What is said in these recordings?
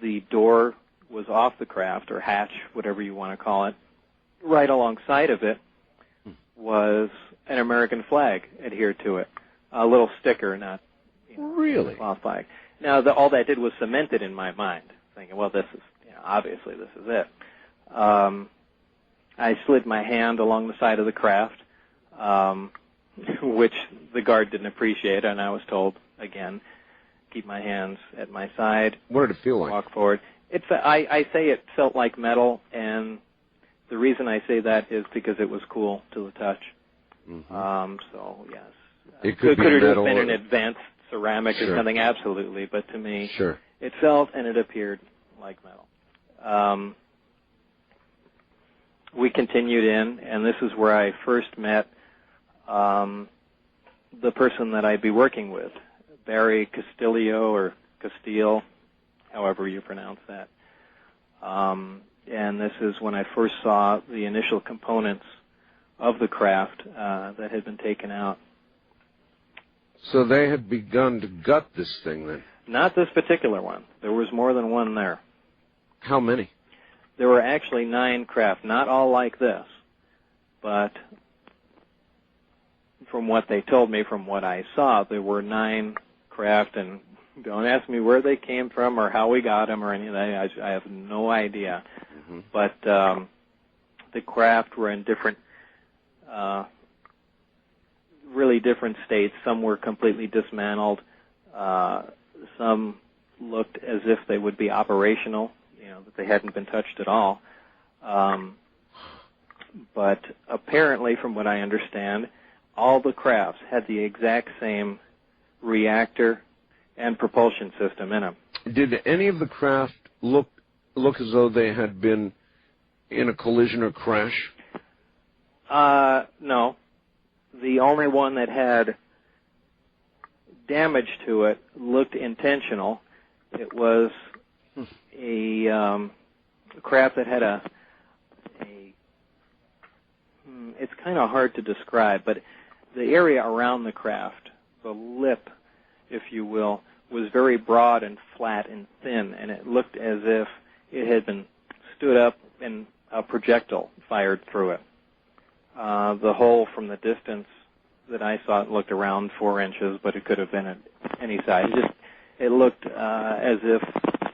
the door was off the craft, or hatch, whatever you want to call it. Right alongside of it was an American flag adhered to it, a little sticker, not really a flag. Now, all that did was cement it in my mind, thinking, well, this is, obviously this is it. I slid my hand along the side of the craft, which the guard didn't appreciate, and I was told, again, keep my hands at my side. What did it feel like? Walk forward. I say it felt like metal, and the reason I say that is because it was cool to the touch. Mm-hmm. So, yes. It could it have metal been an advanced ceramic or something? Absolutely. But to me, it felt and it appeared like metal. We continued in, and this is where I first met the person that I'd be working with, Barry Castillo or Castile, however you pronounce that. And this is when I first saw the initial components of the craft that had been taken out. So they had begun to gut this thing then? Not this particular one. There was more than one there. How many? There were actually 9 craft, not all like this, but from what they told me, from what I saw, there were 9 craft, and don't ask me where they came from or how we got them or anything. I have no idea. Mm-hmm. But the craft were in different, really different states. Some were completely dismantled. Some looked as if they would be operational, that they hadn't been touched at all. But apparently, from what I understand, all the crafts had the exact same reactor and propulsion system in them. Did any of the craft look as though they had been in a collision or crash? No. The only one that had damage to it looked intentional. It was a craft that had it's kind of hard to describe, but the area around the craft, the lip, if you will, was very broad and flat and thin, and it looked as if it had been stood up and a projectile fired through it. The hole from the distance that I saw, it looked around 4 inches, but it could have been at any size. It looked as if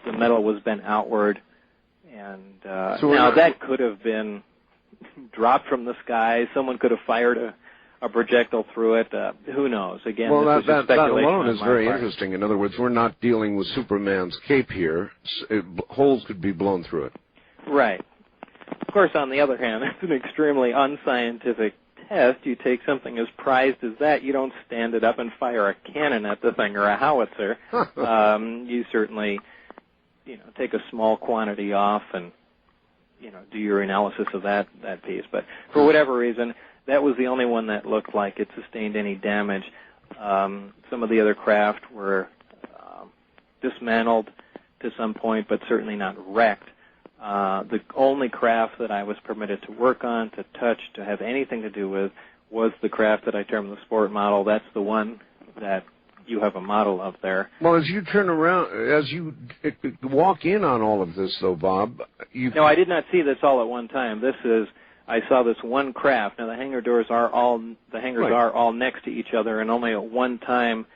the metal was bent outward, and now that could have been dropped from the sky. Someone could have fired a projectile through it. Who knows? Again, well, this is just speculation. That alone is very part. interesting. In other words, we're not dealing with Superman's cape here. Holes could be blown through it. Right. Of course, on the other hand, it's an extremely unscientific test. You take something as prized as that, you don't stand it up and fire a cannon at the thing or a howitzer. You certainly, take a small quantity off and, do your analysis of that piece. But for whatever reason, that was the only one that looked like it sustained any damage. Some of the other craft were dismantled to some point, but certainly not wrecked. The only craft that I was permitted to work on, to touch, to have anything to do with, was the craft that I termed the sport model. That's the one that you have a model of there. Well, as you turn around, as you walk in on all of this, though, Bob, No, I did not see this all at one time. I saw this one craft. Now, the hangar doors are all next to each other, and only at one time,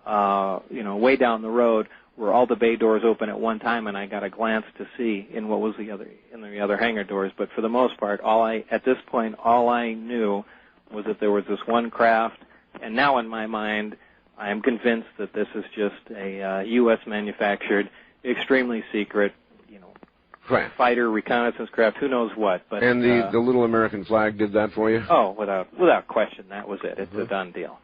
way down the road, were all the bay doors open at one time, and I got a glance to see in what was in the other hangar doors. But for the most part, at this point, all I knew was that there was this one craft, and now in my mind, I am convinced that this is just a U.S. manufactured, extremely secret, fighter reconnaissance craft. Who knows what? But and the little American flag did that for you? Oh, without question, that was it. It's a done deal.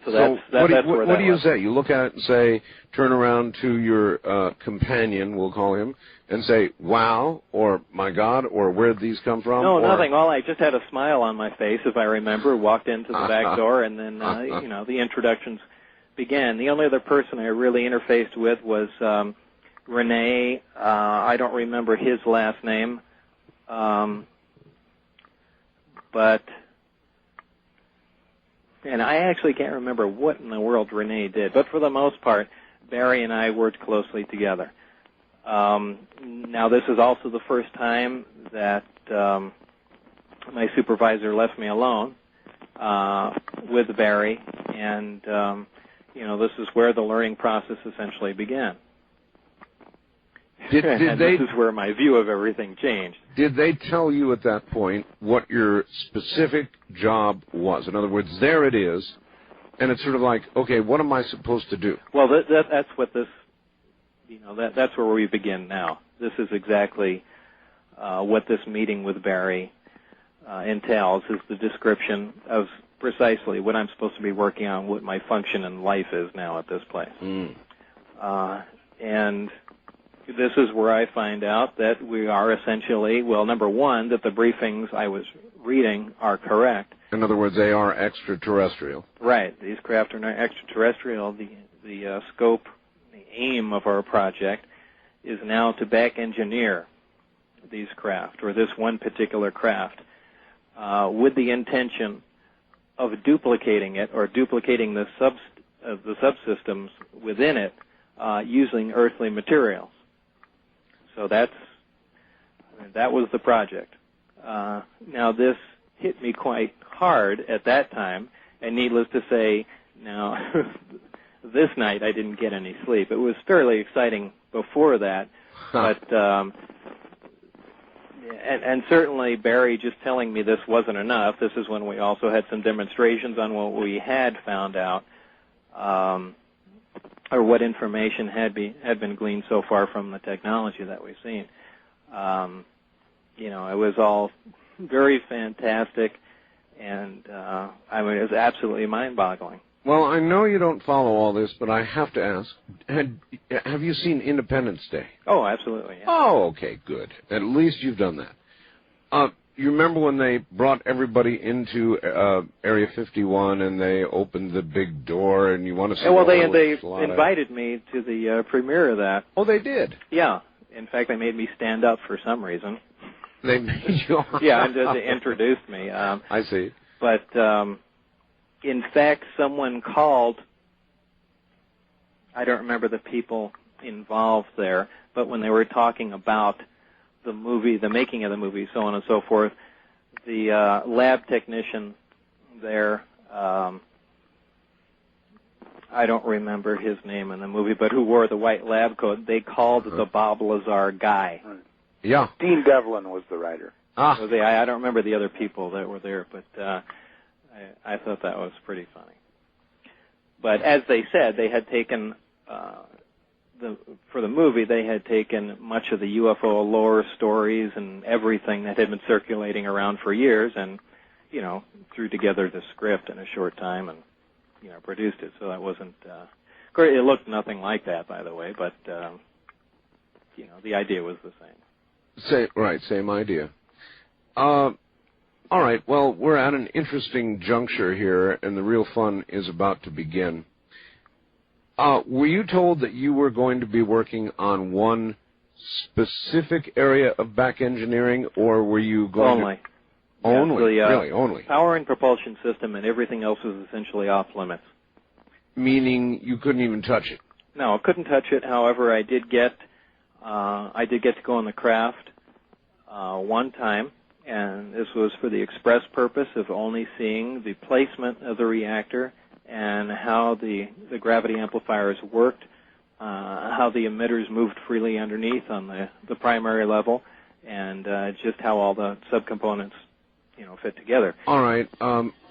So that's where what do you say? You look at it and say, turn around to your companion, we'll call him, and say, wow, or my God, or where did these come from? No, nothing. I just had a smile on my face, if I remember, walked into the back door, and then, the introductions began. The only other person I really interfaced with was Rene. I don't remember his last name, but... And I actually can't remember what in the world Rene did. But for the most part, Barry and I worked closely together. Now, this is also the first time that my supervisor left me alone with Barry, and, this is where the learning process essentially began. This is where my view of everything changed. Did they tell you at that point what your specific job was? In other words, there it is, and it's sort of like, okay, what am I supposed to do? Well, that's what this, that's where we begin now. This is exactly what this meeting with Barry entails, is the description of precisely what I'm supposed to be working on, what my function in life is now at this place. And this is where I find out that we are essentially, well, number one, that the briefings I was reading are correct. In other words, they are extraterrestrial. Right. These craft are not extraterrestrial. The scope, the aim of our project is now to back engineer these craft, or this one particular craft, with the intention of duplicating it, or duplicating the subsystems within it using earthly materials. So that was the project. Now, this hit me quite hard at that time, and needless to say, now, this night I didn't get any sleep. It was fairly exciting before that, but and certainly Barry just telling me this wasn't enough. This is when we also had some demonstrations on what we had found out, or what information had been gleaned so far from the technology that we've seen. It was all very fantastic, and it was absolutely mind-boggling. Well, I know you don't follow all this, but I have to ask, have you seen Independence Day? Oh, absolutely, yeah. Oh, okay, good. At least you've done that. You remember when they brought everybody into Area 51 and they opened the big door, and you want to see? Well, they invited me to the premiere of that. Oh, they did? Yeah. In fact, they made me stand up for some reason. They made you? Yeah, and they introduced me. I see. But in fact, someone called. I don't remember the people involved there, but when they were talking about the movie, the making of the movie, so on and so forth, the lab technician there, I don't remember his name in the movie, but who wore the white lab coat, they called the Bob Lazar guy. Right. Yeah. Dean Devlin was the writer. I don't remember the other people that were there, but I thought that was pretty funny. But as they said, they had taken, for the movie, they had taken much of the UFO lore stories and everything that had been circulating around for years and, threw together the script in a short time and, produced it. So that wasn't, it looked nothing like that, by the way, but, the idea was the same. Same idea. All right, well, we're at an interesting juncture here, and the real fun is about to begin. Were you told that you were going to be working on one specific area of back engineering, or were you going Only. Only? Yeah, really, only? Power and propulsion system, and everything else was essentially off limits. Meaning you couldn't even touch it? No, I couldn't touch it. However, I did get to go on the craft one time, and this was for the express purpose of only seeing the placement of the reactor and how the gravity amplifiers worked, how the emitters moved freely underneath on the primary level, and just how all the subcomponents, fit together. All right,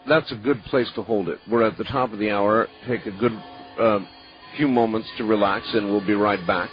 that's a good place to hold it. We're at the top of the hour. Take a good few moments to relax, and we'll be right back.